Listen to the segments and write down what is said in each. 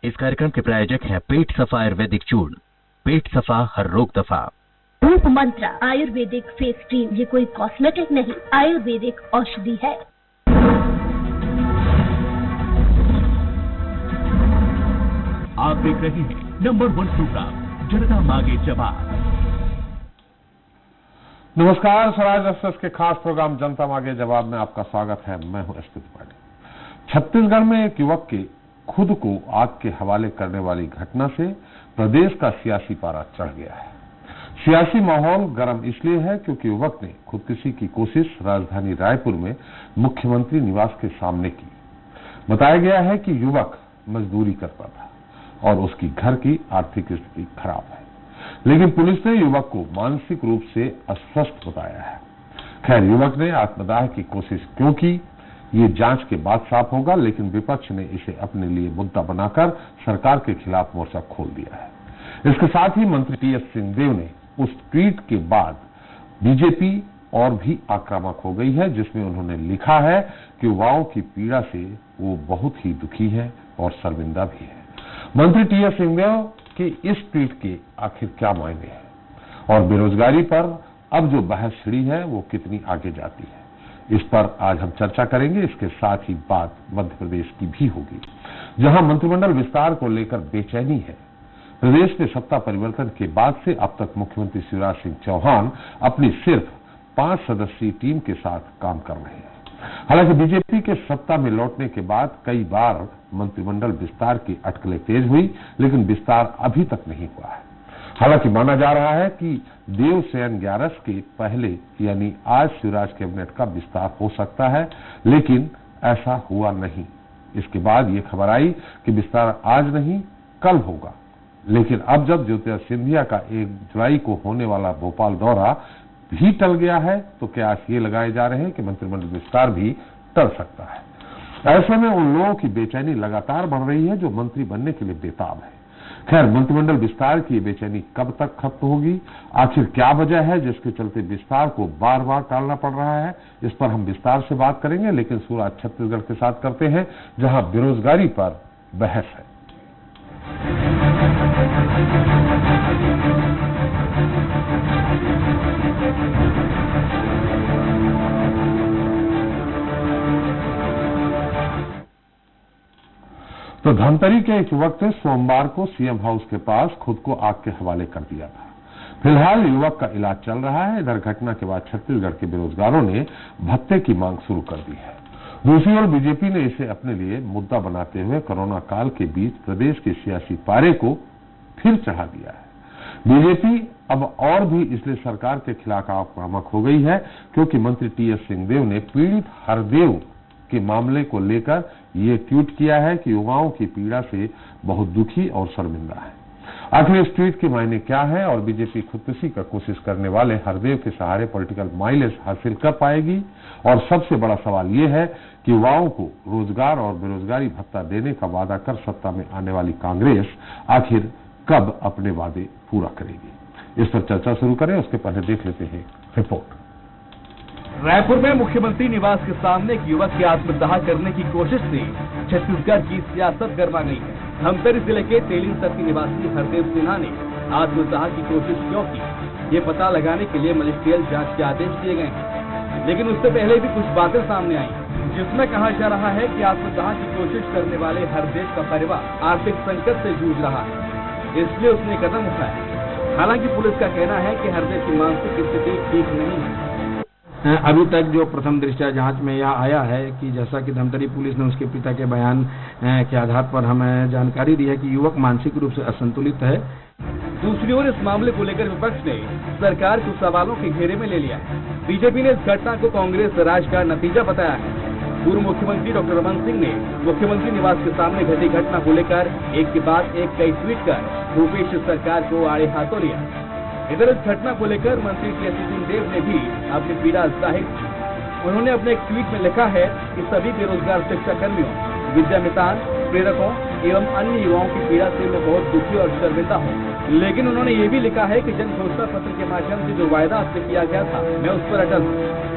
इस कार्यक्रम के प्रायोजक हैं पेट सफा आयुर्वेदिक चूर्ण। पेट सफा हर रोग दफा। रूप मंत्र आयुर्वेदिक फेस क्रीम, ये कोई कॉस्मेटिक नहीं, आयुर्वेदिक औषधि है। आप देख रहे हैं नंबर 1 प्रोग्राम जनता मांगे जवाब। नमस्कार, स्वराज एक्सप्रेस के खास प्रोग्राम जनता मांगे जवाब में आपका स्वागत है। मैं हूं एसपी त्रिपाठी। छत्तीसगढ़ में एक युवक के खुद को आग के हवाले करने वाली घटना से प्रदेश का सियासी पारा चढ़ गया है। सियासी माहौल गर्म इसलिए है क्योंकि युवक ने खुदकुशी की कोशिश राजधानी रायपुर में मुख्यमंत्री निवास के सामने की। बताया गया है कि युवक मजदूरी करता था और उसकी घर की आर्थिक स्थिति खराब है, लेकिन पुलिस ने युवक को मानसिक रूप से अस्वस्थ बताया है। खैर, युवक ने आत्मदाह की कोशिश क्यों की, ये जांच के बाद साफ होगा, लेकिन विपक्ष ने इसे अपने लिए मुद्दा बनाकर सरकार के खिलाफ मोर्चा खोल दिया है। इसके साथ ही मंत्री टीएस सिंहदेव ने उस ट्वीट के बाद बीजेपी और भी आक्रामक हो गई है, जिसमें उन्होंने लिखा है कि युवाओं की पीड़ा से वो बहुत ही दुखी है और शर्मिंदा भी है। मंत्री टीएस सिंहदेव के इस ट्वीट के आखिर क्या मायने हैं और बेरोजगारी पर अब जो बहस छिड़ी है वो कितनी आगे जाती है, इस पर आज हम चर्चा करेंगे। इसके साथ ही बात मध्य प्रदेश की भी होगी, जहां मंत्रिमंडल विस्तार को लेकर बेचैनी है। प्रदेश में सत्ता परिवर्तन के बाद से अब तक मुख्यमंत्री शिवराज सिंह चौहान अपनी सिर्फ 5 सदस्यीय टीम के साथ काम कर रहे हैं। हालांकि बीजेपी के सत्ता में लौटने के बाद कई बार मंत्रिमंडल विस्तार की अटकलें तेज हुई, लेकिन विस्तार अभी तक नहीं हुआ है। हालांकि माना जा रहा है कि देवसेन 11 के पहले यानी आज शिवराज कैबिनेट का विस्तार हो सकता है, लेकिन ऐसा हुआ नहीं। इसके बाद ये खबर आई कि विस्तार आज नहीं कल होगा, लेकिन अब जब ज्योतिरादित्य सिंधिया का 1 जुलाई को होने वाला भोपाल दौरा भी टल गया है, तो क्या ये लगाए जा रहे हैं कि मंत्रिमंडल विस्तार भी टल सकता है। ऐसे में उन लोगों की बेचैनी लगातार बढ़ रही है जो मंत्री बनने के लिए बेताब है। खैर, मंत्रिमंडल विस्तार की बेचैनी कब तक खत्म होगी, आखिर क्या वजह है जिसके चलते विस्तार को बार बार टालना पड़ रहा है, इस पर हम विस्तार से बात करेंगे। लेकिन शुरुआत छत्तीसगढ़ के साथ करते हैं, जहां बेरोजगारी पर बहस है। तो धमतरी के एक युवक ने सोमवार को सीएम हाउस के पास खुद को आग के हवाले कर दिया था। फिलहाल युवक का इलाज चल रहा है। इधर घटना के बाद छत्तीसगढ़ के बेरोजगारों ने भत्ते की मांग शुरू कर दी है। दूसरी ओर बीजेपी ने इसे अपने लिए मुद्दा बनाते हुए कोरोना काल के बीच प्रदेश के सियासी पारे को फिर चढ़ा दिया है। बीजेपी अब और भी इसलिए सरकार के खिलाफ आक्रामक हो गई है क्योंकि मंत्री टीएस सिंहदेव ने पीड़ित हरदेव के मामले को लेकर ये ट्वीट किया है कि युवाओं की पीड़ा से बहुत दुखी और शर्मिंदा है। आखिर इस ट्वीट के मायने क्या है और बीजेपी खुदकुशी का कोशिश करने वाले हरदेव के सहारे पॉलिटिकल माइलेज हासिल कर पाएगी? और सबसे बड़ा सवाल ये है कि युवाओं को रोजगार और बेरोजगारी भत्ता देने का वादा कर सत्ता में आने वाली कांग्रेस आखिर कब अपने वादे पूरा करेगी? इस पर चर्चा शुरू करें, उसके पहले देख लेते हैं रिपोर्ट। रायपुर में मुख्यमंत्री निवास के सामने एक युवक की आत्मदाह करने की कोशिश से छत्तीसगढ़ की सियासत गर्मा गई है। धमतरी जिले के तेलिंग सर्की निवासी हरदेव सिन्हा ने आत्मदाह की कोशिश क्यों की, ये पता लगाने के लिए मजिस्ट्रियल जांच के आदेश दिए गए हैं। लेकिन उससे पहले भी कुछ बातें सामने आई, जिसमें कहा जा रहा है कि आत्मदाह की कोशिश करने वाले हरदेव का परिवार आर्थिक संकट से जूझ रहा है, इसलिए उसने कदम उठाया। हालांकि पुलिस का कहना है कि हरदेव की मानसिक स्थिति ठीक नहीं है। अभी तक जो प्रथम दृष्टया जांच में यह आया है कि जैसा कि धमतरी पुलिस ने उसके पिता के बयान के आधार पर हमें जानकारी दी है कि युवक मानसिक रूप से असंतुलित है। दूसरी ओर इस मामले को लेकर विपक्ष ने सरकार को सवालों के घेरे में ले लिया है। बीजेपी ने इस घटना को कांग्रेस राज का नतीजा बताया है। पूर्व मुख्यमंत्री डॉक्टर रमन सिंह ने मुख्यमंत्री निवास के सामने घटी घटना को लेकर एक के बाद एक कई ट्वीट कर भूपेश सरकार को आड़े हाथों लिया। इधर इस घटना को लेकर मंत्री टीएस सिंहदेव ने भी अपनी पीड़ा जाहिर की। उन्होंने अपने एक ट्वीट में लिखा है कि सभी बेरोजगार शिक्षा कर्मियों, विद्यामितान, प्रेरकों एवं अन्य युवाओं की पीड़ा से मैं बहुत दुखी और शर्मिंदा हूँ। लेकिन उन्होंने ये भी लिखा है कि जन घोषणा पत्र के माध्यम से जो वायदा आपसे किया गया था, मैं उस पर अटल हूँ।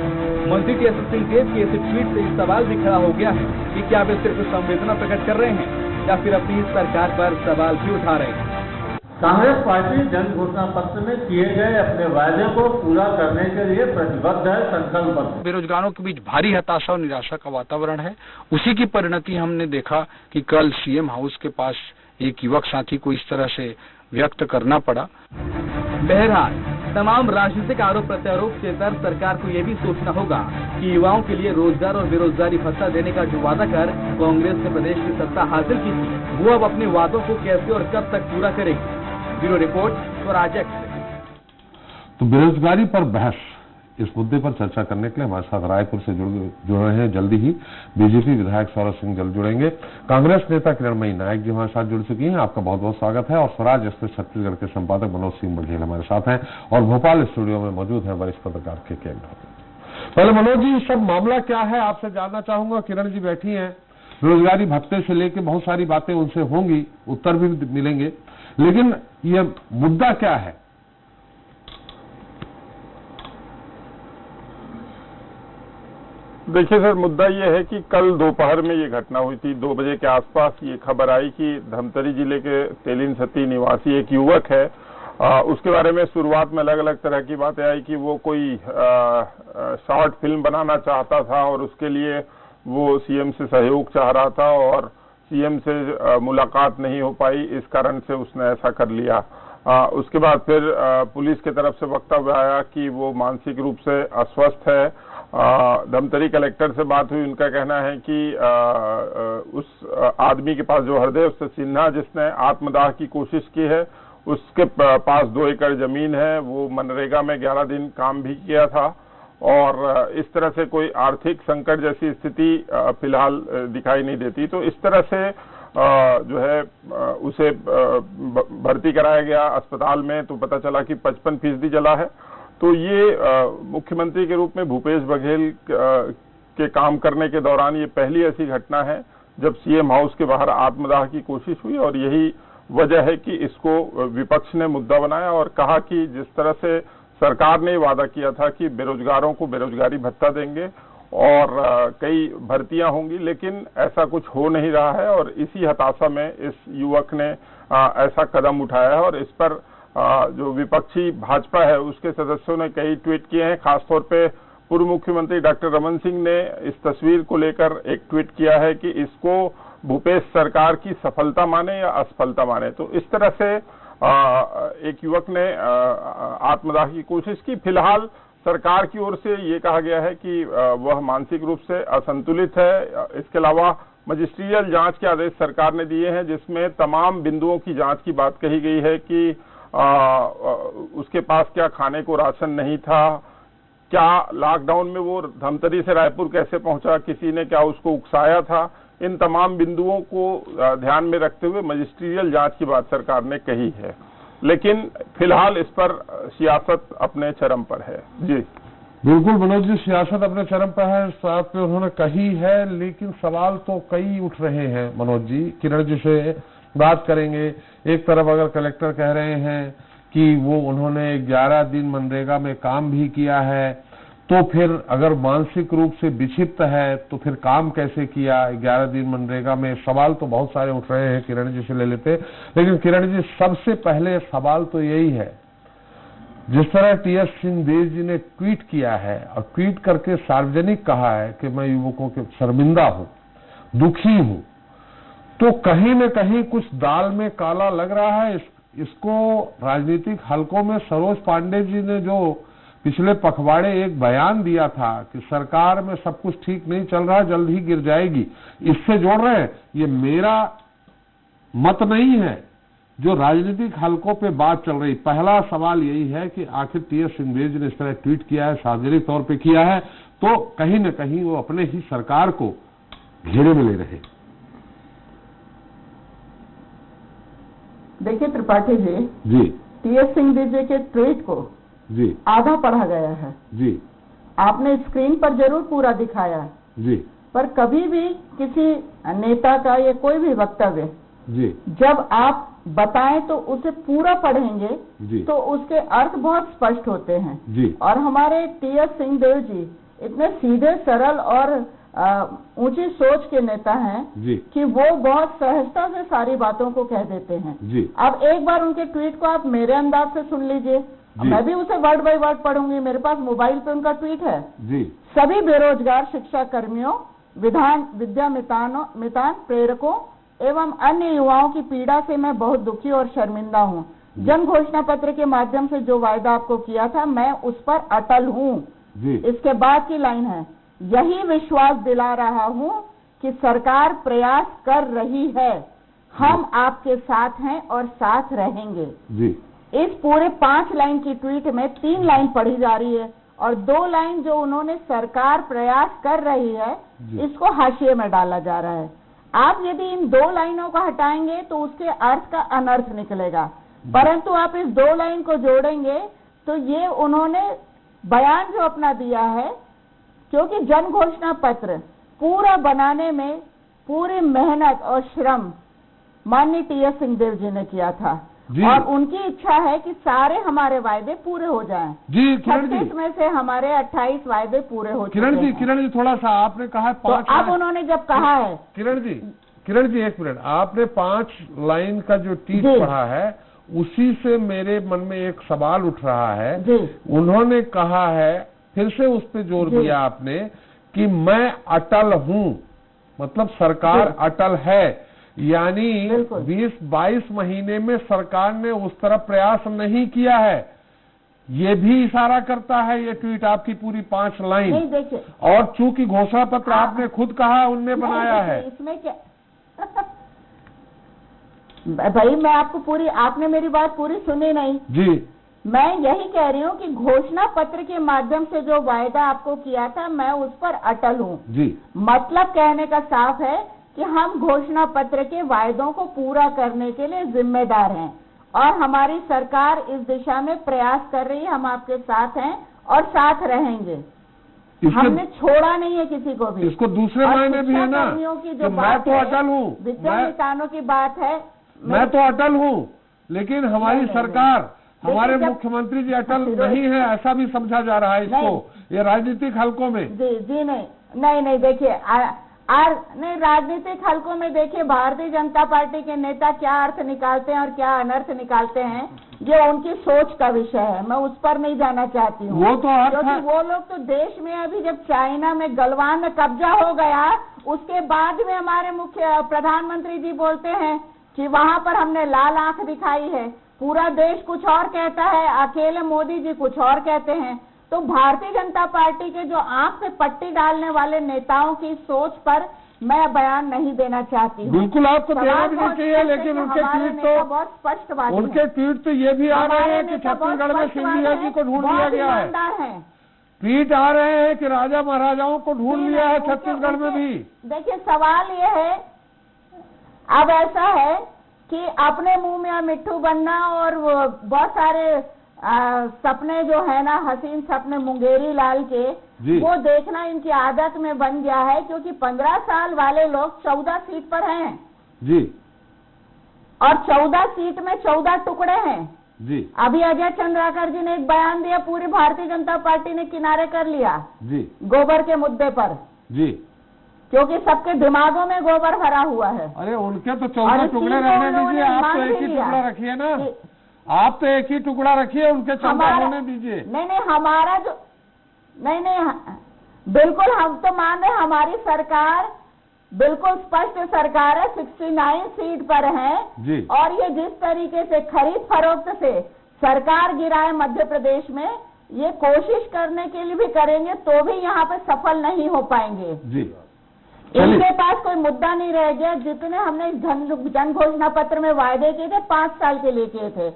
मंत्री टीएस सिंहदेव के इस ट्वीट से सवाल भी खड़ा हो गया है कि क्या वे सिर्फ संवेदना प्रकट कर रहे हैं या फिर अपनी सरकार पर सवाल भी उठा रहे हैं। कांग्रेस पार्टी जन घोषणा पत्र में किए गए अपने वायदे को पूरा करने के लिए प्रतिबद्ध है, संकल्पबद्ध। बेरोजगारों के बीच भारी हताशा और निराशा का वातावरण है। उसी की परिणति हमने देखा कि कल सीएम हाउस के पास एक युवक साथी को इस तरह से व्यक्त करना पड़ा। बहरहाल तमाम राजनीतिक आरोप प्रत्यारोप से तर सरकार को यह भी सोचना होगा कि युवाओं के लिए रोजगार और बेरोजगारी भत्ता देने का जो वादा कर कांग्रेस ने प्रदेश की सत्ता हासिल की थी, वो अब अपने वादों को कैसे और कब तक पूरा करेगी। Bureau report Swaraj express. तो बेरोजगारी पर बहस, इस मुद्दे पर चर्चा करने के लिए हमारे साथ रायपुर से जुड़ रहे हैं जल्दी ही बीजेपी विधायक सौरभ सिंह जल्द जुड़ेंगे। कांग्रेस नेता किरणमयी नायक जी हमारे साथ जुड़ चुकी हैं, आपका बहुत बहुत स्वागत है। और स्वराज एक्सप्रेस छत्तीसगढ़ के संपादक मनोज सिंह बघेल हमारे साथ हैं और भोपाल स्टूडियो में मौजूद है वरिष्ठ पत्रकार के। पहले मनोज जी, सब मामला क्या है आपसे जानना चाहूंगा। किरण जी बैठी हैं, बेरोजगारी भत्ते से लेकर बहुत सारी बातें उनसे होंगी, उत्तर भी मिलेंगे, लेकिन ये मुद्दा क्या है? देखिए सर, मुद्दा ये है कि कल दोपहर में ये घटना हुई थी। 2 बजे के आसपास ये खबर आई कि धमतरी जिले के तेलिन सती निवासी एक युवक है। उसके बारे में शुरुआत में अलग अलग तरह की बातें आई कि वो कोई शॉर्ट फिल्म बनाना चाहता था और उसके लिए वो सीएम से सहयोग चाह रहा था और सीएम से मुलाकात नहीं हो पाई, इस कारण से उसने ऐसा कर लिया। उसके बाद फिर पुलिस की तरफ से वक्तव्य आया कि वो मानसिक रूप से अस्वस्थ है। धमतरी कलेक्टर से बात हुई, उनका कहना है कि उस आदमी के पास जो हरदेव सिन्हा जिसने आत्मदाह की कोशिश की है, उसके पास 2 एकड़ जमीन है, वो मनरेगा में 11 दिन काम भी किया था और इस तरह से कोई आर्थिक संकट जैसी स्थिति फिलहाल दिखाई नहीं देती। तो इस तरह से जो है उसे भर्ती कराया गया अस्पताल में, तो पता चला कि 55% जला है। तो ये मुख्यमंत्री के रूप में भूपेश बघेल के काम करने के दौरान ये पहली ऐसी घटना है जब सीएम हाउस के बाहर आत्मदाह की कोशिश हुई और यही वजह है कि इसको विपक्ष ने मुद्दा बनाया और कहा कि जिस तरह से सरकार ने वादा किया था कि बेरोजगारों को बेरोजगारी भत्ता देंगे और कई भर्तियां होंगी, लेकिन ऐसा कुछ हो नहीं रहा है और इसी हताशा में इस युवक ने ऐसा कदम उठाया है। और इस पर जो विपक्षी भाजपा है उसके सदस्यों ने कई ट्वीट किए हैं। खासतौर पे पूर्व मुख्यमंत्री डॉक्टर रमन सिंह ने इस तस्वीर को लेकर एक ट्वीट किया है कि इसको भूपेश सरकार की सफलता माने या असफलता माने। तो इस तरह से एक युवक ने आत्मदाह की कोशिश की। फिलहाल सरकार की ओर से ये कहा गया है कि वह मानसिक रूप से असंतुलित है। इसके अलावा मजिस्ट्रियल जांच के आदेश सरकार ने दिए हैं जिसमें तमाम बिंदुओं की जांच की बात कही गई है कि उसके पास क्या खाने को राशन नहीं था, क्या लॉकडाउन में वो धमतरी से रायपुर कैसे पहुंचा, किसी ने क्या उसको उकसाया था। इन तमाम बिंदुओं को ध्यान में रखते हुए मजिस्ट्रियल जांच की बात सरकार ने कही है, लेकिन फिलहाल इस पर सियासत अपने चरम पर है। जी बिल्कुल मनोज जी, सियासत अपने चरम पर है, साथ में उन्होंने कही है, लेकिन सवाल तो कई उठ रहे हैं मनोज जी। किरण जी से बात करेंगे। एक तरफ अगर कलेक्टर कह रहे हैं कि वो उन्होंने 11 दिन मनरेगा में काम भी किया है, तो फिर अगर मानसिक रूप से विक्षिप्त है तो फिर काम कैसे किया 11 दिन मनरेगा में? सवाल तो बहुत सारे उठ रहे हैं, किरण जी से ले लेते। लेकिन किरण जी, सबसे पहले सवाल तो यही है, जिस तरह टीएस सिंहदेव जी ने ट्वीट किया है और ट्वीट करके सार्वजनिक कहा है कि मैं युवकों के शर्मिंदा हूं, दुखी हूं, तो कहीं न कहीं कुछ दाल में काला लग रहा है। इसको राजनीतिक हलकों में सरोज पांडे जी ने जो पिछले पखवाड़े एक बयान दिया था कि सरकार में सब कुछ ठीक नहीं चल रहा, जल्द ही गिर जाएगी, इससे जोड़ रहे हैं। ये मेरा मत नहीं है, जो राजनीतिक हलकों पे बात चल रही। पहला सवाल यही है कि आखिर टीएस सिंहदेव जी ने इस तरह ट्वीट किया है, सार्वजनिक तौर पे किया है, तो कहीं न कहीं वो अपने ही सरकार को घेरे में ले रहे। देखिए त्रिपाठी जी, टीएस सिंहदेव जी के ट्वीट को जी आधा पढ़ा गया है जी, आपने स्क्रीन पर जरूर पूरा दिखाया जी, पर कभी भी किसी नेता का या कोई भी वक्तव्य जी, जब आप बताएं तो उसे पूरा पढ़ेंगे जी, तो उसके अर्थ बहुत स्पष्ट होते हैं जी। और हमारे टीएस सिंहदेव जी इतने सीधे सरल और ऊंची सोच के नेता हैं जी कि वो बहुत सहजता से सारी बातों को कह देते हैं जी। अब एक बार उनके ट्वीट को आप मेरे अंदाज से सुन लीजिए, मैं भी उसे वर्ड बाय वर्ड पढ़ूंगी, मेरे पास मोबाइल पे उनका ट्वीट है जी। सभी बेरोजगार शिक्षा कर्मियों, विद्या मितान प्रेरकों एवं अन्य युवाओं की पीड़ा से मैं बहुत दुखी और शर्मिंदा हूँ। जन घोषणा पत्र के माध्यम से जो वायदा आपको किया था मैं उस पर अटल हूँ। इसके बाद की लाइन है, यही विश्वास दिला रहा हूँ कि सरकार प्रयास कर रही है, हम आपके साथ हैं और साथ रहेंगे जी। इस पूरे 5 लाइन की ट्वीट में 3 लाइन पढ़ी जा रही है और 2 लाइन जो उन्होंने सरकार प्रयास कर रही है इसको हाशिए में डाला जा रहा है। आप यदि इन 2 लाइनों को हटाएंगे तो उसके अर्थ का अनर्थ निकलेगा, परंतु आप इस 2 लाइन को जोड़ेंगे तो ये उन्होंने बयान जो अपना दिया है, क्योंकि जन घोषणा पत्र पूरा बनाने में पूरी मेहनत और श्रम माननीय टी.एस. सिंहदेव जी ने किया था और उनकी इच्छा है कि सारे हमारे वायदे पूरे हो जाएं। जी किरण जी, 36 में से हमारे 28 वायदे पूरे हो चुके हैं। किरण जी थोड़ा सा आपने कहा 5 तो अब उन्होंने जब कहा है किरण जी 1 मिनट, आपने 5 लाइन का जो ट्वीट पढ़ा है उसी से मेरे मन में एक सवाल उठ रहा है। उन्होंने कहा है, फिर से उस पे जोर दिया आपने कि मैं अटल हूँ, मतलब सरकार अटल है, यानी 20-22 महीने में सरकार ने उस तरफ प्रयास नहीं किया है। ये भी इशारा करता है ये ट्वीट आपकी पूरी 5 लाइन। नहीं देखिए, और चूंकि घोषणा पत्र आपने खुद कहा उनने बनाया है, इसमें क्या भाई मैं आपको पूरी, आपने मेरी बात पूरी सुनी नहीं जी। मैं यही कह रही हूँ कि घोषणा पत्र के माध्यम से जो वायदा आपको किया था मैं उस पर अटल हूँ जी। मतलब कहने का साफ है कि हम घोषणा पत्र के वायदों को पूरा करने के लिए जिम्मेदार हैं और हमारी सरकार इस दिशा में प्रयास कर रही है, हम आपके साथ हैं और साथ रहेंगे। हमने छोड़ा नहीं है किसी को भी। इसको दूसरे मायने भी है ना की जो मैं तो अटल हूँ, विद्या किसानों की बात है, मैं तो अटल हूँ, लेकिन हमारी सरकार, हमारे मुख्यमंत्री जी अटल नहीं है, ऐसा भी समझा जा रहा है इसको ये राजनीतिक हलकों में। जी नहीं देखिए, नहीं राजनीतिक हलकों में देखिए भारतीय जनता पार्टी के नेता क्या अर्थ निकालते हैं और क्या अनर्थ निकालते हैं, ये उनकी सोच का विषय है, मैं उस पर नहीं जाना चाहती हूँ। वो तो क्योंकि वो लोग तो देश में अभी जब चाइना में गलवान में कब्जा हो गया उसके बाद में हमारे मुख्य प्रधानमंत्री जी बोलते हैं कि वहां पर हमने लाल आंख दिखाई है, पूरा देश कुछ और कहता है, अकेले मोदी जी कुछ और कहते हैं। तो भारतीय जनता पार्टी के जो आंख पे पट्टी डालने वाले नेताओं की सोच पर मैं बयान नहीं देना चाहती हूँ। बिल्कुल आपको देना भी नहीं चाहिए, लेकिन उनके ट्वीट तो बहुत स्पष्ट बात, उनके ट्वीट तो ये भी आ रहे हैं कि छत्तीसगढ़ में सिंधिया जी को ढूंढ लिया गया है। ट्वीट आ रहे हैं कि राजा महाराजाओं को ढूंढ लिया है छत्तीसगढ़ में भी। देखिए सवाल ये है, अब ऐसा है कि अपने मुंह में मिट्ठू बनना और बहुत सारे सपने जो है ना, हसीन सपने मुंगेरी लाल के, वो देखना इनकी आदत में बन गया है, क्योंकि 15 साल वाले लोग 14 सीट पर हैं जी, और 14 सीट में 14 टुकड़े हैं जी। अभी अजय चंद्राकर जी ने एक बयान दिया, पूरी भारतीय जनता पार्टी ने किनारे कर लिया जी गोबर के मुद्दे पर जी, क्योंकि सबके दिमागों में गोबर भरा हुआ है। अरे उनके तो 14 टुकड़े रहने दीजिए, आप तो एक ही टुकड़ा रखिए ना, आप तो एक ही टुकड़ा रखिए, उनके 14 होने दीजिए। नहीं हमारा जो नहीं बिल्कुल, हम तो मान रहे हमारी सरकार बिल्कुल स्पष्ट सरकार है, 69 सीट पर है जी। और ये जिस तरीके से खरीद फरोख्त से सरकार गिराए मध्य प्रदेश में, ये कोशिश करने के लिए भी करेंगे तो भी यहाँ पे सफल नहीं हो पाएंगे जी। इनके पास कोई मुद्दा नहीं रह गया। जितने हमने जन घोषणा पत्र में वायदे किए थे 5 साल के लिए किए थे,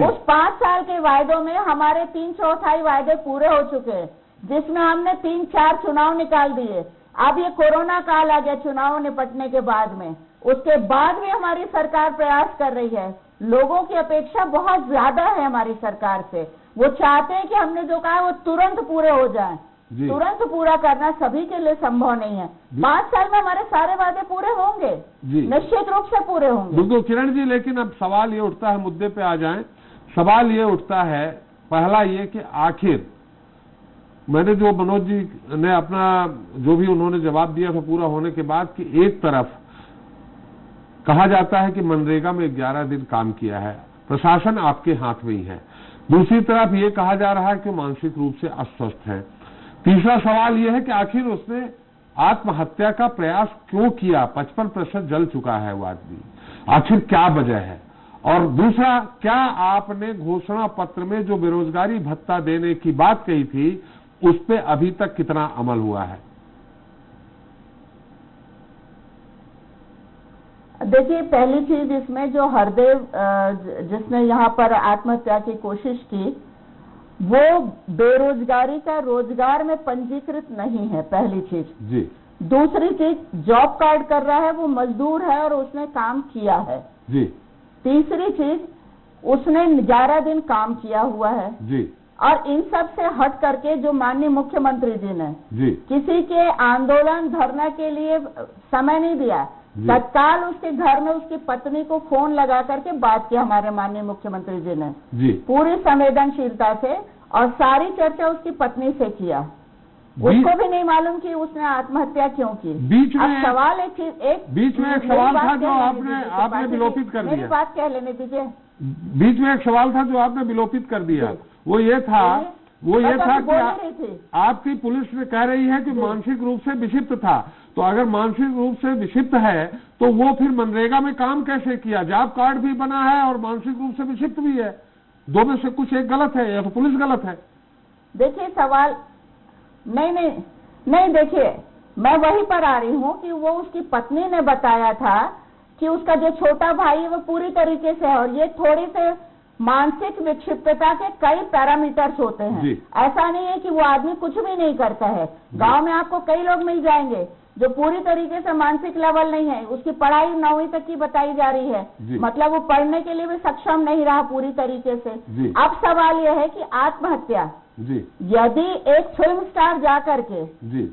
उस 5 साल के वायदों में हमारे 3/4 वायदे पूरे हो चुके हैं, जिसमें हमने 3-4 चुनाव निकाल दिए। अब ये कोरोना काल आ गया चुनाव निपटने के बाद में, उसके बाद भी हमारी सरकार प्रयास कर रही है। लोगों की अपेक्षा बहुत ज्यादा है हमारी सरकार से, वो चाहते हैं कि हमने जो कहा वो तुरंत पूरे हो जाए। तुरंत पूरा करना सभी के लिए संभव नहीं है। 5 साल में हमारे सारे वादे पूरे होंगे, निश्चित रूप से पूरे होंगे। बिल्कुल किरण जी, लेकिन अब सवाल ये उठता है, मुद्दे पे आ जाएं। सवाल ये उठता है, पहला ये कि आखिर मैंने जो मनोज जी ने अपना जो भी उन्होंने जवाब दिया था पूरा होने के बाद कि एक तरफ कहा जाता है कि मनरेगा में 11 दिन काम किया है, प्रशासन आपके हाथ में ही है, दूसरी तरफ ये कहा जा रहा है कि मानसिक रूप से अस्वस्थ है। तीसरा सवाल यह है कि आखिर उसने आत्महत्या का प्रयास क्यों किया? 55% जल चुका है वो आदमी, आखिर क्या वजह है? और दूसरा, क्या आपने घोषणा पत्र में जो बेरोजगारी भत्ता देने की बात कही थी उस पे अभी तक कितना अमल हुआ है? देखिए, पहली चीज इसमें जो हरदेव जिसने यहाँ पर आत्महत्या की कोशिश की, वो बेरोजगारी का रोजगार में पंजीकृत नहीं है, पहली चीज जी। दूसरी चीज, जॉब कार्ड कर रहा है, वो मजदूर है और उसने काम किया है जी। तीसरी चीज, उसने 11 दिन काम किया हुआ है जी। और इन सब से हट करके जो माननीय मुख्यमंत्री जी ने जी किसी के आंदोलन धरना के लिए समय नहीं दिया, तत्काल उसके घर में उसकी पत्नी को फोन लगा करके बात की हमारे माननीय मुख्यमंत्री जी ने जी। पूरी संवेदनशीलता से, और सारी चर्चा उसकी पत्नी से किया। उसको भी नहीं मालूम कि उसने आत्महत्या क्यों की। बीच में अब सवाल एक बीच में एक सवाल था जो आपने विलोपित कर दिया। मेरी बात कह लेने दीजिए। बीच में एक सवाल था जो आपने विलोपित कर दिया, वो ये था कि आपकी पुलिस ने कह रही है कि मानसिक रूप से विक्षिप्त था, तो अगर मानसिक रूप से विक्षिप्त है तो वो फिर मनरेगा में काम कैसे किया? जॉब कार्ड भी बना है और मानसिक रूप से विक्षिप्त भी है, दो में से कुछ एक गलत है या तो पुलिस गलत है। देखिए सवाल नहीं, देखिए मैं वहीं पर आ रही हूँ कि वो उसकी पत्नी ने बताया था कि उसका जो छोटा भाई है वो पूरी तरीके से है, और ये थोड़ी से मानसिक विक्षिप्तता के कई पैरामीटर्स होते हैं। ऐसा नहीं है कि वो आदमी कुछ भी नहीं करता है। गांव में आपको कई लोग मिल जाएंगे जो पूरी तरीके से मानसिक लेवल नहीं है, उसकी पढ़ाई 9वीं तक की बताई जा रही है, मतलब वो पढ़ने के लिए भी सक्षम नहीं रहा पूरी तरीके से। अब सवाल यह है कि आत्महत्या, यदि एक फिल्म स्टार जा करके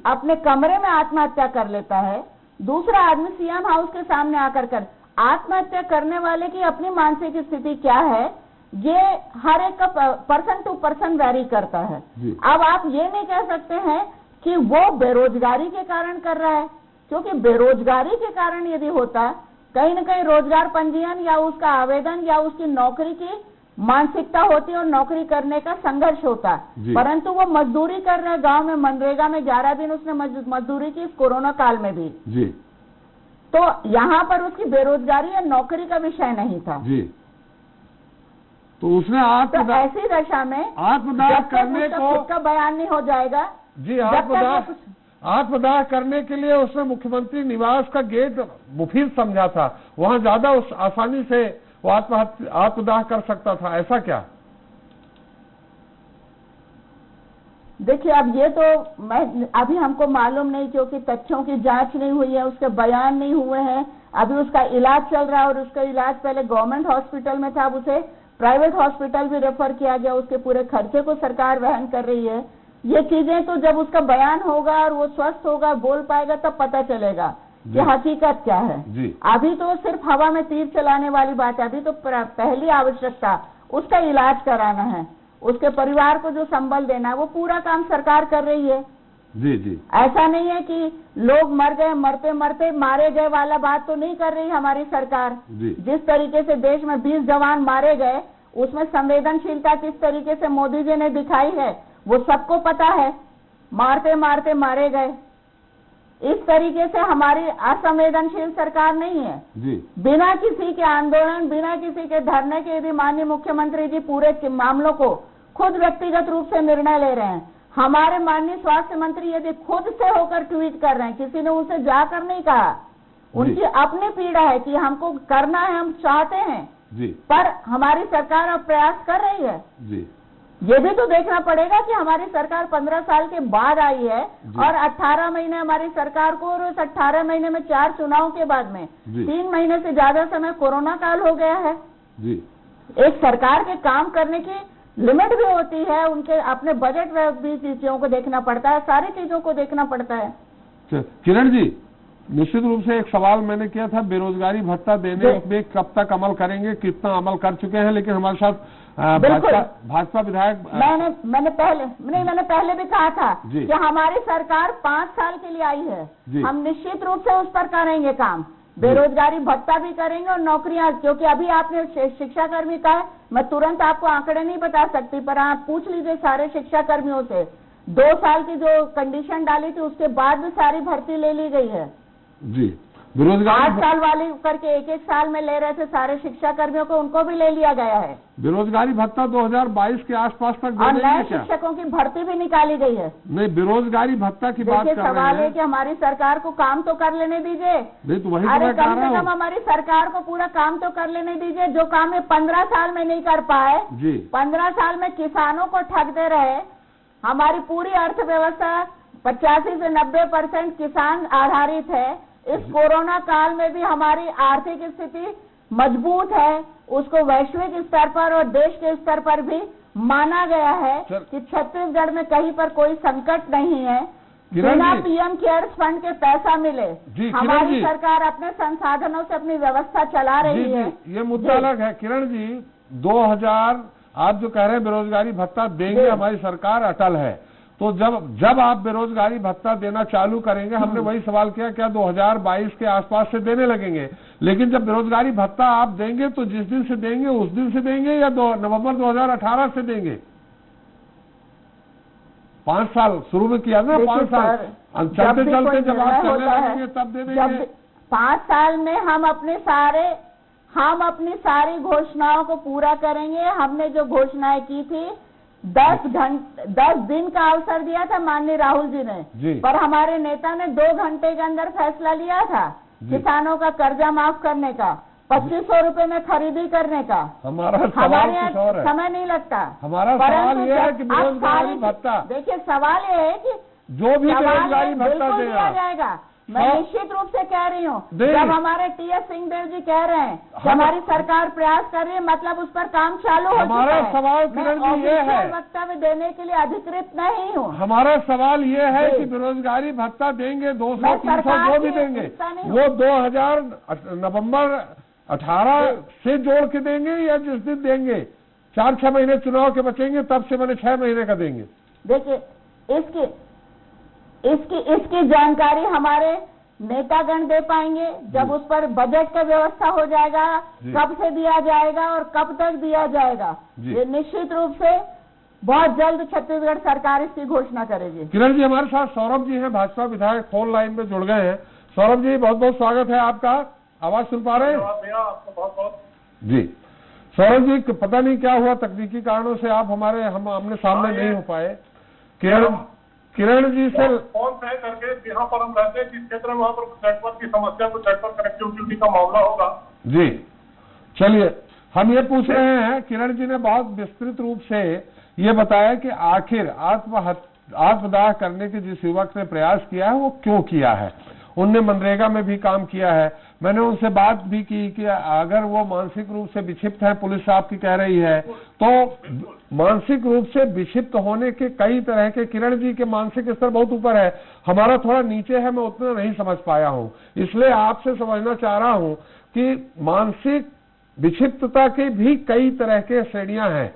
अपने कमरे में आत्महत्या कर लेता है, दूसरा आदमी सीएम हाउस के सामने आकर कर आत्महत्या करने वाले की अपनी मानसिक स्थिति क्या है, ये हर एक का पर्सन टू पर्सन वैरी करता है। अब आप ये नहीं कह सकते हैं कि वो बेरोजगारी के कारण कर रहा है, क्योंकि बेरोजगारी के कारण यदि होता, कहीं न कहीं रोजगार पंजीयन या उसका आवेदन या उसकी नौकरी की मानसिकता होती और नौकरी करने का संघर्ष होता, परंतु वो मजदूरी कर रहे हैं गांव में। मनरेगा में 11 दिन उसने मजदूरी की इस कोरोना काल में भी जी। तो यहाँ पर उसकी बेरोजगारी या नौकरी का विषय नहीं था जी। तो उसने ऐसी दशा में आत्मदाह करने को का बयान नहीं हो जाएगा जी। आत्मदाह करने के लिए उसने मुख्यमंत्री निवास का गेट मुफीद समझा था, वहां ज्यादा आसानी से वो आत्मदाह कर सकता था, ऐसा क्या? देखिए, अब ये तो अभी हमको मालूम नहीं, क्योंकि तथ्यों की जांच नहीं हुई है, उसके बयान नहीं हुए हैं, अभी उसका इलाज चल रहा है, और उसका इलाज पहले गवर्नमेंट हॉस्पिटल में था, अब उसे प्राइवेट हॉस्पिटल भी रेफर किया गया, उसके पूरे खर्चे को सरकार वहन कर रही है। ये चीजें तो जब उसका बयान होगा और वो स्वस्थ होगा, बोल पाएगा, तब पता चलेगा कि हकीकत क्या है। अभी तो सिर्फ हवा में तीर चलाने वाली बात है। अभी तो पहली आवश्यकता उसका इलाज कराना है, उसके परिवार को जो संबल देना है, वो पूरा काम सरकार कर रही है जी। ऐसा नहीं है कि लोग मर गए, मरते मरते मारे गए वाला बात तो नहीं कर रही हमारी सरकार। जिस तरीके से देश में 20 जवान मारे गए, उसमें संवेदनशीलता किस तरीके से मोदी जी ने दिखाई है वो सबको पता है। मारते मारते मारे गए, इस तरीके से हमारी असंवेदनशील सरकार नहीं है जी। बिना किसी के आंदोलन, बिना किसी के धरने के यदि माननीय मुख्यमंत्री जी पूरे मामलों को खुद व्यक्तिगत रूप से निर्णय ले रहे हैं, हमारे माननीय स्वास्थ्य मंत्री यदि खुद से होकर ट्वीट कर रहे हैं, किसी ने उनसे जाकर नहीं कहा, उनकी अपनी पीड़ा है कि हमको करना है, हम चाहते हैं जी, पर हमारी सरकार अब प्रयास कर रही है जी। ये भी तो देखना पड़ेगा कि हमारी सरकार 15 साल के बाद आई है और 18 महीने हमारी सरकार को, और उस 18 महीने में 4 चुनाव के बाद में 3 महीने से ज्यादा समय कोरोना काल हो गया है जी। एक सरकार के काम करने की लिमिट भी होती है, उनके अपने बजट में भी चीजों को देखना पड़ता है, सारी चीजों को देखना पड़ता है। किरण जी, निश्चित रूप से एक सवाल मैंने किया था, बेरोजगारी भत्ता देने में कब तक अमल करेंगे, कितना अमल कर चुके हैं, लेकिन हमारे साथ भाजपा विधायक मैंने पहले भी कहा था कि हमारी सरकार 5 साल के लिए आई है, हम निश्चित रूप से उस पर करेंगे काम, बेरोजगारी भत्ता भी करेंगे और नौकरियां, क्योंकि अभी आपने शिक्षा कर्मी कहा, मैं तुरंत आपको आंकड़े नहीं बता सकती, पर आप पूछ लीजिए सारे शिक्षा कर्मियों से, 2 साल की जो कंडीशन डाली थी उसके बाद भी सारी भर्ती ले ली गई है जी। बेरोजगारी 8 साल वाली करके 1-1 साल में ले रहे थे सारे शिक्षा कर्मियों को, उनको भी ले लिया गया है। बेरोजगारी भत्ता 2022 के आसपास तक और नए शिक्षकों की भर्ती भी निकाली गई है। नहीं, बेरोजगारी भत्ता की बात कर रहे हैं। सवाल है कि हमारी सरकार को काम तो कर लेने दीजिए। नहीं तो वही अरे कम से कम हमारी सरकार को पूरा काम तो कर लेने दीजिए, जो काम ये 15 साल में नहीं कर पाए। 15 साल में किसानों को ठगते रहे। हमारी पूरी अर्थव्यवस्था 85 से 90% किसान आधारित है। इस कोरोना काल में भी हमारी आर्थिक स्थिति मजबूत है, उसको वैश्विक स्तर पर और देश के स्तर पर भी माना गया है कि छत्तीसगढ़ में कहीं पर कोई संकट नहीं है। बिना पीएम केयर्स फंड के पैसा मिले, हमारी सरकार अपने संसाधनों से अपनी व्यवस्था चला रही है। ये मुद्दा अलग है। किरण जी, 2000 आप जो कह रहे हैं बेरोजगारी भत्ता देंगे, हमारी सरकार अटल है, तो जब आप बेरोजगारी भत्ता देना चालू करेंगे, हमने वही सवाल किया, क्या 2022 के आसपास से देने लगेंगे? लेकिन जब बेरोजगारी भत्ता आप देंगे तो जिस दिन से देंगे उस दिन से देंगे या नवंबर 2018 से देंगे? 5 साल शुरू में किया ना, 5 साल चलते चलते जब आप चलने लगेंगे तब दे देंगे। 5 साल में हम अपनी सारी घोषणाओं को पूरा करेंगे। हमने जो घोषणाएं की थी 10 दिन का अवसर दिया था माननीय राहुल जी ने, पर हमारे नेता ने 2 घंटे के अंदर फैसला लिया था किसानों का कर्जा माफ करने का, 2500 रुपए में खरीदी करने का। हमारे यहाँ समय नहीं लगता। हमारा सवाल ये है कि बेरोजगारी भत्ता, देखिए सवाल ये है कि जो भी बेरोजगारी भत्ता दिया जाएगा। मैं निश्चित रूप से कह रही हूँ, जब हमारे टी.एस. सिंहदेव जी कह रहे हैं कि हमारी सरकार प्रयास कर रही है, मतलब उस पर काम चालू हो चुका है। हमारा सवाल किरण जी ये है, वक्तव्य देने के लिए अधिकृत नहीं हूँ। हमारा सवाल ये है कि बेरोजगारी भत्ता देंगे 200-300 जो भी देंगे, वो 2000 नवंबर 18 से जोड़ के देंगे या जिस दिन देंगे 4-6 महीने चुनाव के बचेंगे तब से मैंने 6 महीने का देंगे? देखिए इसकी जानकारी हमारे नेतागण दे पाएंगे जब उस पर बजट का व्यवस्था हो जाएगा, कब से दिया जाएगा और कब तक दिया जाएगा। ये निश्चित रूप से बहुत जल्द छत्तीसगढ़ सरकार इसकी घोषणा करेगी। किरण जी, हमारे साथ सौरभ जी हैं, भाजपा विधायक, फोन लाइन में जुड़ गए हैं। सौरभ जी, बहुत बहुत स्वागत है आपका। आवाज सुन पा रहे हैं? आपको बहुत बहुत जी। सौरभ जी, पता नहीं क्या हुआ, तकनीकी कारणों से आप हम आमने सामने नहीं हो पाए। किरण जी से फोन तय करके जहाँ पर हम रहते हैं, जिस क्षेत्र में वहाँ पर नेटवर्क की समस्या, तो नेटवर्क कनेक्टिविटी का मामला होगा। जी, चलिए हम ये पूछ रहे हैं, किरण जी ने बहुत विस्तृत रूप से ये बताया कि आखिर आत्मदाह करने के जिस युवक ने प्रयास किया है वो क्यों किया है। उनने मनरेगा में भी काम किया है। मैंने उनसे बात भी की कि अगर वो मानसिक रूप से विक्षिप्त है, पुलिस साहब की कह रही है, तो मानसिक रूप से विक्षिप्त होने के कई तरह के, किरण जी के मानसिक स्तर बहुत ऊपर है, हमारा थोड़ा नीचे है, मैं उतना नहीं समझ पाया हूं, इसलिए आपसे समझना चाह रहा हूं कि मानसिक विक्षिप्तता के भी कई तरह के श्रेणियां हैं,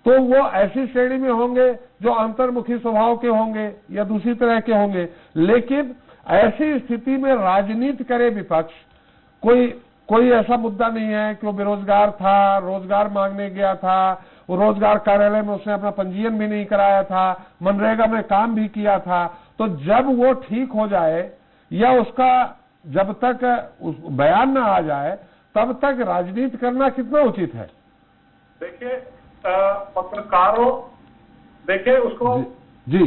तो वो ऐसी श्रेणी में होंगे जो अंतर्मुखी स्वभाव के होंगे या दूसरी तरह के होंगे। लेकिन ऐसी स्थिति में राजनीति करे विपक्ष, कोई ऐसा मुद्दा नहीं है कि वो बेरोजगार था, रोजगार मांगने गया था, वो रोजगार कार्यालय में उसने अपना पंजीयन भी नहीं कराया था, मनरेगा में काम भी किया था, तो जब वो ठीक हो जाए या उसका जब तक उस बयान ना आ जाए तब तक राजनीति करना कितना उचित है? देखिए पत्रकारों, देखिए उसको जी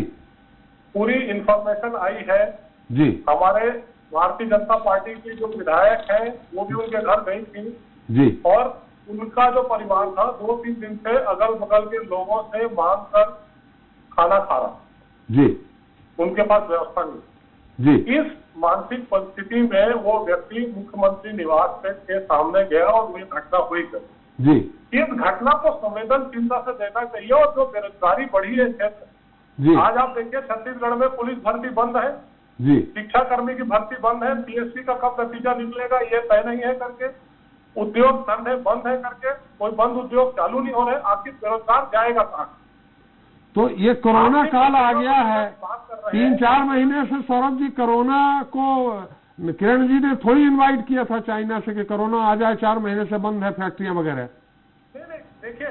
पूरी इंफॉर्मेशन आई है जी। हमारे भारतीय जनता पार्टी की जो विधायक है वो भी उनके घर गई थी जी, और उनका जो परिवार था 2-3 दिन से अगल बगल के लोगों से मांग कर खाना खा रहा जी, उनके पास व्यवस्था नहीं जी। इस मानसिक परिस्थिति में वो व्यक्ति मुख्यमंत्री निवास के सामने गया और ये घटना हुई जी। इस घटना को संवेदनशीलता से देखना चाहिए। और जो बेरोजगारी बढ़ी है क्षेत्र, आज आप देखिए छत्तीसगढ़ में पुलिस भर्ती बंद है जी। शिक्षा कर्मी की भर्ती बंद है, पीएससी का कब नतीजा निकलेगा ये तय नहीं है करके, उद्योग धंधे बंद है करके, कोई बंद उद्योग चालू नहीं हो रहे, आखिर बेरोजगार जाएगा कहाँ? तो ये कोरोना काल आ गया है 3-4 महीने से। सौरभ जी, कोरोना को किरण जी ने थोड़ी इनवाइट किया था चाइना से कि कोरोना आ जाए, 4 महीने से बंद है फैक्ट्रियां वगैरह। नहीं, देखिए,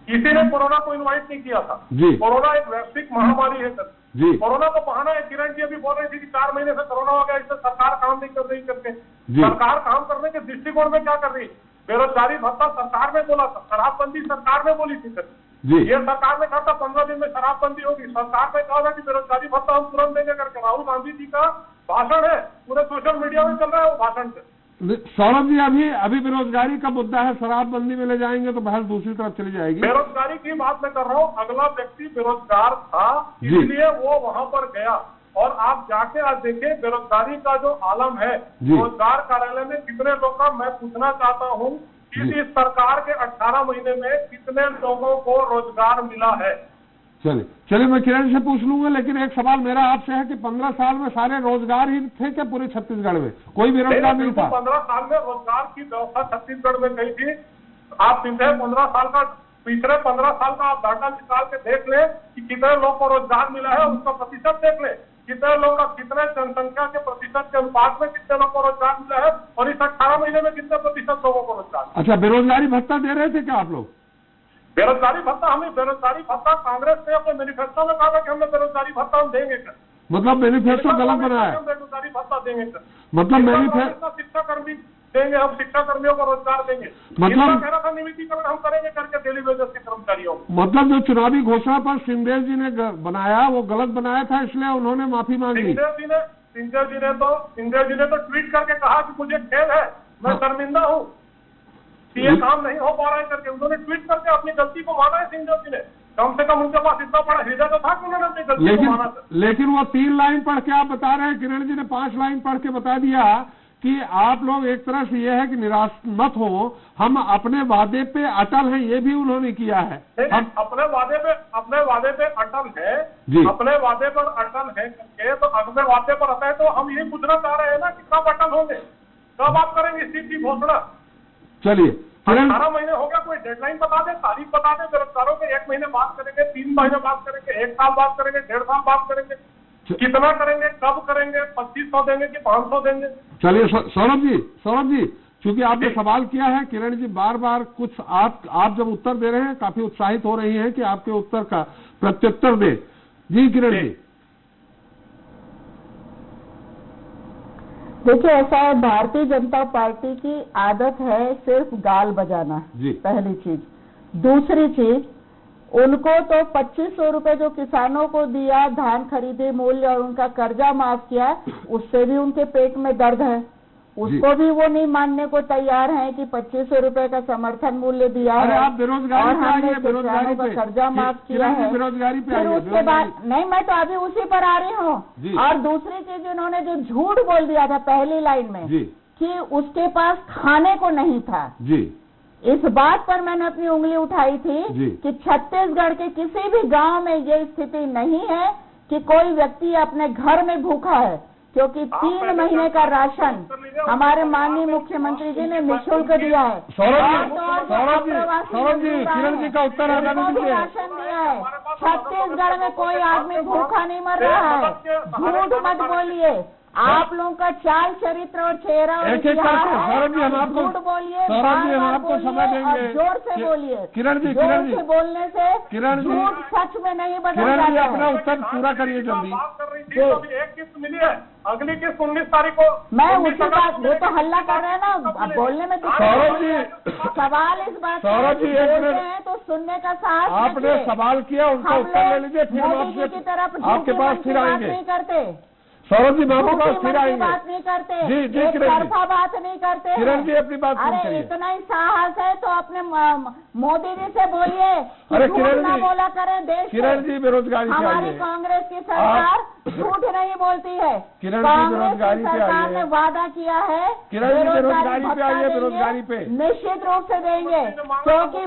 किसी ने कोरोना को इनवाइट नहीं किया था जी। कोरोना एक वैश्विक महामारी है जी। कोरोना को बहाना है। किरण जी अभी बोल रही थी कि 4 महीने से कोरोना हो गया, इससे सरकार काम नहीं कर रही करके। सरकार काम करने के दृष्टिकोण में क्या कर रही? बेरोजगारी भत्ता सरकार ने बोला था, शराबबंदी सरकार ने बोली थी जी। ये सरकार ने कहा था 15 दिन में शराबबंदी होगी, सरकार ने कहा था कि बेरोजगारी भत्ता हम तुरंत देंगे करके। राहुल गांधी जी का भाषण है, पूरे सोशल मीडिया में चल रहा है वो भाषण से। सौरभ जी, अभी बेरोजगारी का मुद्दा है, शराबबंदी में ले जाएंगे तो बहस दूसरी तरफ चली जाएगी। बेरोजगारी की बात मैं कर रहा हूँ, अगला व्यक्ति बेरोजगार था इसलिए वो वहां पर गया। और आप जाके आज देखिए बेरोजगारी का जो आलम है, रोजगार कार्यालय में कितने लोग का, मैं पूछना चाहता हूँ कि इस सरकार के 18 महीने में कितने लोगों को रोजगार मिला है? चलिए मैं किरण से पूछ लूंगा, लेकिन एक सवाल मेरा आपसे है कि 15 साल में सारे रोजगार ही थे क्या पूरे छत्तीसगढ़ में? कोई बेरोजगार नहीं था? 15 साल में रोजगार की व्यवस्था छत्तीसगढ़ में कही थी। आप पिछले 15 साल का आप डाटा निकाल के देख लें कि कितने लोग को रोजगार मिला है, उसका प्रतिशत देख लें, कितने लोग का, कितने जनसंख्या के प्रतिशत के अनुपात में कितने लोग को रोजगार मिला है, और इस 18 महीने में कितने प्रतिशत लोगों को रोजगार। अच्छा, बेरोजगारी भत्ता दे रहे थे क्या आप लोग? बेरोजगारी भत्ता कांग्रेस ने अपने मैनिफेस्टो में कहा था कि हमने बेरोजगारी भत्ता हम देंगे क्या? मतलब मैनिफेस्टो गलत बनाया? बेरोजगारी भत्ता देंगे क्या? मतलब मैनिफेस्टो शिक्षा कर्मी देंगे, हम शिक्षा कर्मियों को रोजगार देंगे, मतलब कह रहा था नियमितीकरण हम करेंगे करके डेली वेजेस के कर्मचारियों। मतलब जो चुनावी घोषणा पर सिंहदेव जी ने बनाया वो गलत बनाया था, इसलिए उन्होंने माफी मांगी। सिंहदेव जी ने तो ट्वीट करके कहा कि मुझे खेद है, मैं शर्मिंदा हूँ, ये काम नहीं हो पा रहा है करके। उन्होंने ट्वीट करके अपनी गलती को माना है सिंहदेव जी ने। कम से कम उनके पास इतना बड़ा हृदय तो था कि उन्होंने अपनी गलती को माना था। लेकिन वो 3 लाइन पढ़ के आप बता रहे हैं, किरण जी ने 5 लाइन पढ़ के बता दिया कि आप लोग एक तरह से ये है कि निराश मत हो, हम अपने वादे पे अटल हैं, ये भी उन्होंने किया है। हम अपने वादे पे अटल है, अपने वादे पर अटल है करके, तो अपने वादे पर अटल है, तो हम ये पूछना चाह रहे हैं ना कि कब अटल होंगे, कब आप करेंगे इस चीज की घोषणा? चलिए, 18 महीने हो गया, कोई डेडलाइन बता दे, तारीख बता दे। बेरोजगारों के 1 महीने बात करेंगे, 3 महीने बात करेंगे, 1 साल बात करेंगे, 1.5 साल बात करेंगे, कितना करेंगे, कब करेंगे, 2500 देंगे कि 500 देंगे? चलिए सौरभ जी, चूंकि आपने सवाल किया है, किरण जी बार बार कुछ आप जब उत्तर दे रहे हैं काफी उत्साहित हो रही हैं कि आपके उत्तर का प्रत्युत्तर दे। जी किरण जी। देखिए, ऐसा है, भारतीय जनता पार्टी की आदत है सिर्फ गाल बजाना, पहली चीज। दूसरी चीज, उनको तो 2500 रुपए जो किसानों को दिया, धान खरीदे मूल्य और उनका कर्जा माफ किया, उससे भी उनके पेट में दर्द है। उसको भी वो नहीं मानने को तैयार हैं कि 2500 रुपए का समर्थन मूल्य दिया है आप बेरोजगारी और हमने किसानों का कर्जा माफ किया है। बेरोजगारी पे फिर उसके बाद नहीं, मैं तो अभी उसी पर आ रही हूँ। और दूसरी चीज, उन्होंने जो झूठ बोल दिया था पहली लाइन में कि उसके पास खाने को नहीं था, इस बात पर मैंने अपनी उंगली उठाई थी कि छत्तीसगढ़ के किसी भी गांव में ये स्थिति नहीं है कि कोई व्यक्ति अपने घर में भूखा है, क्योंकि 3 महीने का राशन हमारे माननीय मुख्यमंत्री जी ने निःशुल्क दिया है। सौरभ जी, किरण जी का उत्तर राशन दिया है। छत्तीसगढ़ में कोई आदमी भूखा नहीं मर रहा है। झूठ मत बोलिए, आप लोगों का चाल चरित्र और चेहरा और झूठ बोलिए, हम आपको समय देंगे, जोर से बोलिए। किरण जी से बोलने से झूठ सच में नहीं बदल जाता है। अपना उत्तर पूरा करिए जल्दी। एक किस्त मिली है, अगली किस्त 19 तारीख को। मैं उसी बात, वो तो हल्ला कर रहे हैं ना, अब बोलने में सौरभ जी, सवाल इस बात सौरभ जी बोलते हैं तो सुनने का साहस आपने सवाल किया, उनका उत्तर ले लीजिए, फिर मोदी जी की तरफ आपके पास फिर आएंगे। नहीं करते सौरभ जी, आपके पास फिर आएंगे। बात नहीं करते, जी तरफा बात नहीं करते। किरण जी अपनी बात अरे करिए। इतना ही साहस है तो अपने मोदी जी से बोलिए, अरे किरण जी बोला करें देश। किरण जी बेरोजगारी पे हमारी आइए। कांग्रेस की सरकार झूठ नहीं बोलती है। किरण जी बेरोजगारी पे सरकार ने आइए। वादा किया है, किरण जी बेरोजगारी पे आइए, बेरोजगारी पे निश्चित रूप से देंगे, क्योंकि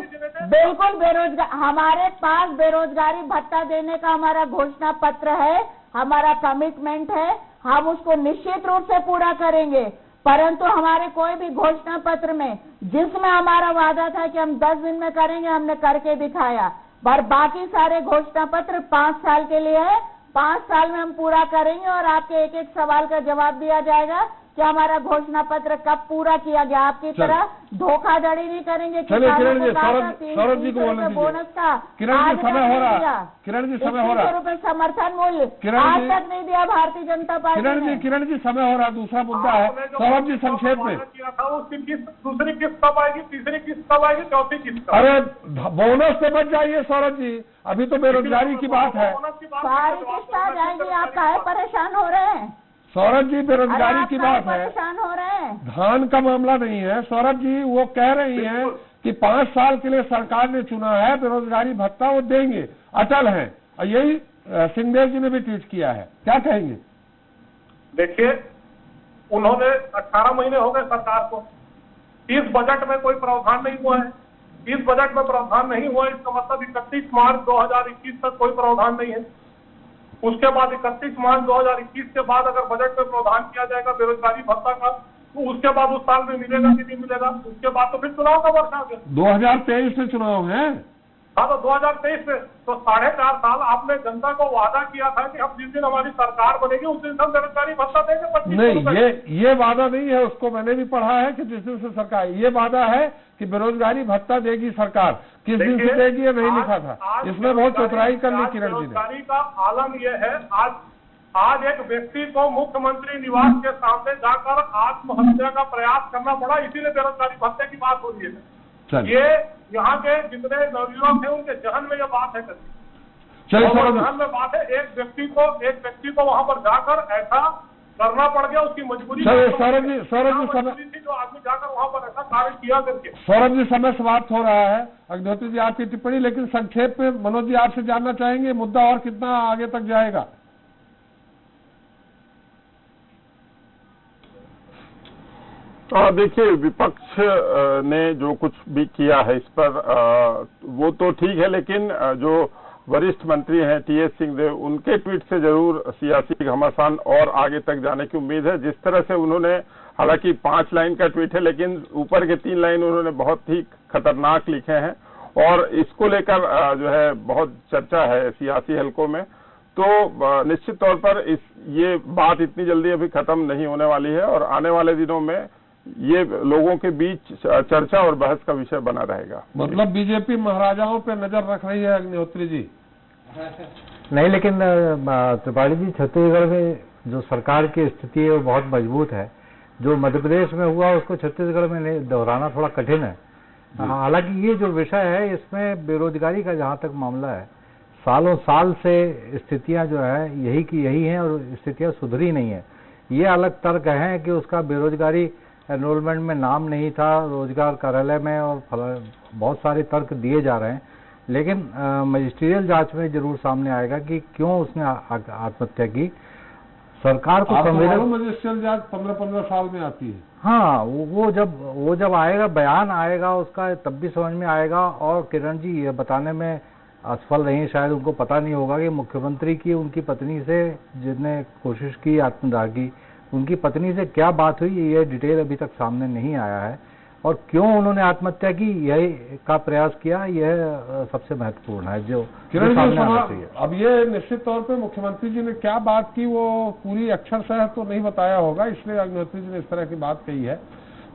बिल्कुल बेरोजगार, हमारे पास बेरोजगारी भत्ता देने का हमारा घोषणा पत्र है। हमारा कमिटमेंट है, हम उसको निश्चित रूप से पूरा करेंगे। परंतु हमारे कोई भी घोषणा पत्र में जिसमें हमारा वादा था कि हम 10 दिन में करेंगे, हमने करके दिखाया। पर बाकी सारे घोषणा पत्र 5 साल के लिए है, 5 साल में हम पूरा करेंगे और आपके एक एक सवाल का जवाब दिया जाएगा कि हमारा घोषणा पत्र कब पूरा किया गया। आपकी तरह धोखाधड़ी नहीं करेंगे। चलिए किरण जी, सौरभ जी को बोलने दीजिए। बोनस का किरण जी समय हो रहा, किरण जी समय हो रहा, ₹21 समर्थन मूल्य आज तक नहीं दिया भारतीय जनता पार्टी ने। किरण जी समय हो रहा, दूसरा मुद्दा है। सौरभ जी संक्षेप में, दूसरी किस्त कब आएगी, तीसरी किस्त कब आएगी, चौथी किस्त? अरे बोनस से बच जाइए सौरभ जी, अभी तो बेरोजगारी की बात है। सारी किस्त आ जाएगी, आप काहे परेशान हो रहे हैं सौरभ जी? बेरोजगारी की बात है, परेशान हो रहे हैं। धान का मामला नहीं है सौरभ जी। वो कह रही हैं कि 5 साल के लिए सरकार ने चुना है, बेरोजगारी भत्ता वो देंगे, अटल है। और यही सिंहदेव जी ने भी ट्वीट किया है, क्या कहेंगे? देखिए, उन्होंने 18 महीने हो गए सरकार को, इस बजट में कोई प्रावधान नहीं हुआ है। इस बजट में प्रावधान नहीं हुआ, इसका मतलब 31 मार्च 2021 तक कोई प्रावधान नहीं है। उसके बाद 31 मार्च 2021 के बाद अगर बजट में प्रावधान किया जाएगा बेरोजगारी भत्ता का, तो उसके बाद उस साल में मिलेगा कि नहीं मिलेगा? उसके बाद तो फिर चुनाव का वर्ष आ गया। 2023 में चुनाव है। हाँ, तो 2023 में तो 4.5 साल आपने जनता को वादा किया था कि हम जिस दिन हमारी सरकार बनेगी उस दिन हम बेरोजगारी भत्ता देंगे 25। नहीं, ये वादा नहीं है, उसको मैंने भी पढ़ा है कि जिस दिन से सरकार, ये वादा है कि बेरोजगारी भत्ता देगी सरकार। किस दिन से देगी ये नहीं लिखा था, इसमें बहुत चतुराई कर ली किरण जी ने। बेरोजगारी का आलम यह है, आज एक व्यक्ति को मुख्यमंत्री निवास के सामने जाकर आत्महत्या का प्रयास करना पड़ा, इसीलिए बेरोजगारी भत्ते की बात हो रही है। ये यहाँ के जितने नवयुवक थे उनके जहन में ये बात है, जहन में बात है। एक व्यक्ति को वहाँ पर जाकर ऐसा करना पड़ गया, उसकी मजबूरी। सौरभ जी जो आदमी जाकर वहाँ पर ऐसा कार्य किया करके। सौरभ जी समय समाप्त हो रहा है। अग्निहोत्री जी आपकी टिप्पणी, लेकिन संक्षेप में मनोज जी आपसे जानना चाहेंगे मुद्दा और कितना आगे तक जाएगा? देखिए, विपक्ष ने जो कुछ भी किया है इस पर वो तो ठीक है, लेकिन जो वरिष्ठ मंत्री हैं टीएस सिंहदेव, उनके ट्वीट से जरूर सियासी घमासान और आगे तक जाने की उम्मीद है। जिस तरह से उन्होंने, हालांकि 5 लाइन का ट्वीट है, लेकिन ऊपर के 3 लाइन उन्होंने बहुत ही खतरनाक लिखे हैं और इसको लेकर जो है बहुत चर्चा है सियासी हलकों में। तो निश्चित तौर पर ये बात इतनी जल्दी अभी खत्म नहीं होने वाली है और आने वाले दिनों में ये लोगों के बीच चर्चा और बहस का विषय बना रहेगा। मतलब बीजेपी महाराजाओं पे नजर रख रही है अग्निहोत्री जी? नहीं, लेकिन त्रिपाठी जी, छत्तीसगढ़ में जो सरकार की स्थिति है वो बहुत मजबूत है। जो मध्य प्रदेश में हुआ उसको छत्तीसगढ़ में दोहराना थोड़ा कठिन है। हालांकि ये जो विषय है इसमें बेरोजगारी का जहाँ तक मामला है, सालों साल से स्थितियां जो है यही की यही हैं और स्थितियां सुधरी नहीं है। ये अलग तर्क है कि उसका बेरोजगारी एनरोलमेंट में नाम नहीं था, रोजगार कार्यालय में, और बहुत सारे तर्क दिए जा रहे हैं। लेकिन मजिस्ट्रियल जांच में जरूर सामने आएगा कि क्यों उसने आत्महत्या की। सरकार को मजिस्ट्रियल जांच 15-15 साल में आती है। हाँ, वो जब आएगा, बयान आएगा उसका, तब भी समझ में आएगा। और किरण जी ये बताने में असफल रही, शायद उनको पता नहीं होगा कि मुख्यमंत्री की उनकी पत्नी से जिसने कोशिश की आत्मदाह की, उनकी पत्नी से क्या बात हुई, ये डिटेल अभी तक सामने नहीं आया है। और क्यों उन्होंने आत्महत्या की, यही का प्रयास किया, यह सबसे महत्वपूर्ण है जो सामने आना चाहिए। अब ये निश्चित तौर पे मुख्यमंत्री जी ने क्या बात की वो पूरी अक्षरशः तो नहीं बताया होगा, इसलिए अग्निहोत्री जी ने इस तरह की बात कही है।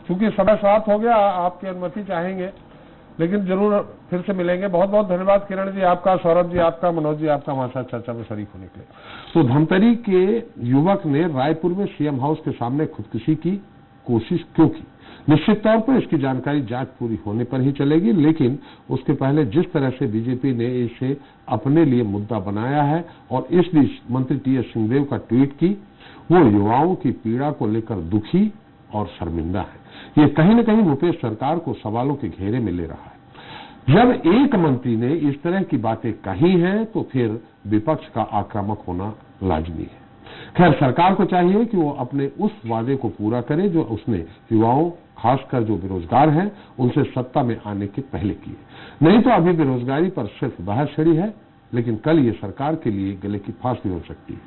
क्योंकि समय समाप्त हो गया, आपकी अनुमति चाहेंगे, लेकिन जरूर फिर से मिलेंगे। बहुत बहुत धन्यवाद किरण जी आपका, सौरभ जी आपका, मनोज जी आपका हमारे साथ चर्चा में शरीक होने के लिए। तो धमतरी के युवक ने रायपुर में सीएम हाउस के सामने खुदकुशी की कोशिश क्यों की? निश्चित तौर पर इसकी जानकारी जांच पूरी होने पर ही चलेगी, लेकिन उसके पहले जिस तरह से बीजेपी ने इसे अपने लिए मुद्दा बनाया है और इस बीच मंत्री टीएस सिंहदेव का ट्वीट की, वो युवाओं की पीड़ा को लेकर दुखी और शर्मिंदा है। ये कहीं न कहीं भूपेश सरकार को सवालों के घेरे में ले रहा है। जब एक मंत्री ने इस तरह की बातें कही हैं तो फिर विपक्ष का आक्रामक होना लाजमी है। खैर, सरकार को चाहिए कि वो अपने उस वादे को पूरा करे जो उसने युवाओं, खासकर जो बेरोजगार हैं, उनसे सत्ता में आने के पहले किए। नहीं तो अभी बेरोजगारी पर सिर्फ बहस छिड़ी है, लेकिन कल ये सरकार के लिए गले की फांस भी हो सकती है।